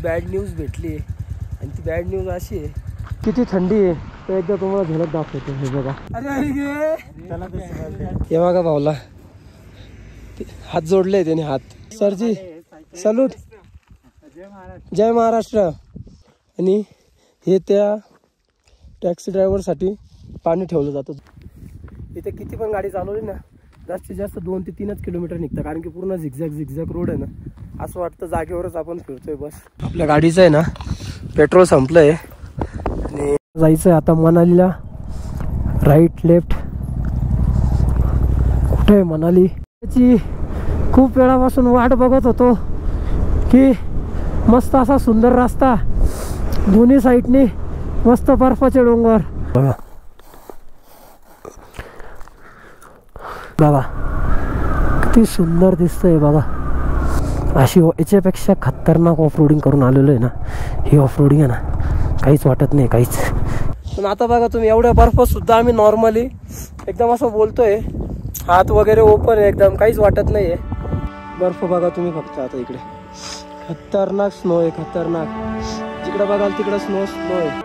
Bad news भेटली आणि ती बॅड न्यूज अशी आहे, किती थंडी आहे तर एकदा तुम्हाला झलक दाखवतो. हे बघा, हे बघा भाऊला हात जोडले त्याने हात. सरजी सलूट, जय महाराष्ट्र. आणि हे त्या टॅक्सी ड्रायव्हरसाठी पाणी ठेवलं जातं. इथे किती पण गाडी चालवली ना, जास्तीत जास्त 2 ते 3 किलोमीटर निघतं, कारण की पूर्ण झिगझॅग रोड आहे ना. असं वाटतं जागेवरच आपण फिरतोय बस. आपल्या गाडीचं आहे ना पेट्रोल संपलंय आणि जायचं आहे आता मनालीला. राईट लेफ्ट, कुठे आहे मनाली? त्याची खूप वेळापासून वाट बघत होतो की मस्त असा सुंदर रस्ता, दोन्ही साईडने मस्त बर्फाचे डोंगर. बघा बघा किती सुंदर दिसतंय बघा. अशी याच्यापेक्षा खतरनाक ऑफरोडिंग करून आलेलो आहे ना. ही ऑफरोडिंग आहे ना, काहीच वाटत नाही, काहीच. पण आता बघा तुम्ही, एवढ्या बर्फात सुद्धा आम्ही नॉर्मली एकदम असं बोलतोय, हात वगैरे ओपन आहे एकदम, काहीच वाटत नाहीये. बर्फ बघा तुम्ही फक्त. आता इकडे खतरनाक स्नो आहे, खतरनाक. जिकडे बघाल तिकडे स्नो आहे.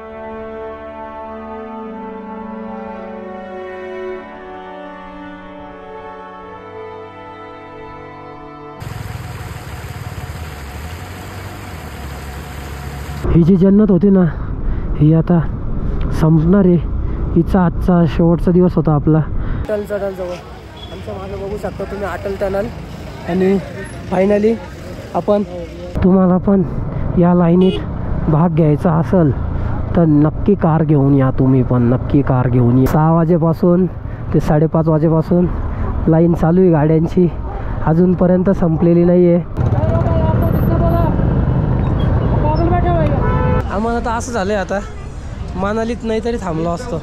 ही जी जन्नत होती ना, ही आता संपणार आहे. हिचा आजचा शेवटचा दिवस होता आपला. अटल टनल जवळ आमच्या मागे बघू शकता तुम्ही, अटल टनल. आणि फायनली आपण, तुम्हाला पण या लाईनीत भाग घ्यायचा असेल तर नक्की कार घेऊन या. तुम्ही पण नक्की कार घेऊन या. 6 वाजेपासून ते 5:30 वाजेपासून लाईन चालू आहे गाड्यांची, अजूनपर्यंत संपलेली नाही आहे. आम्हाला तर असं झालंय, आता मनालीत नाही तरी थांबलो असतो.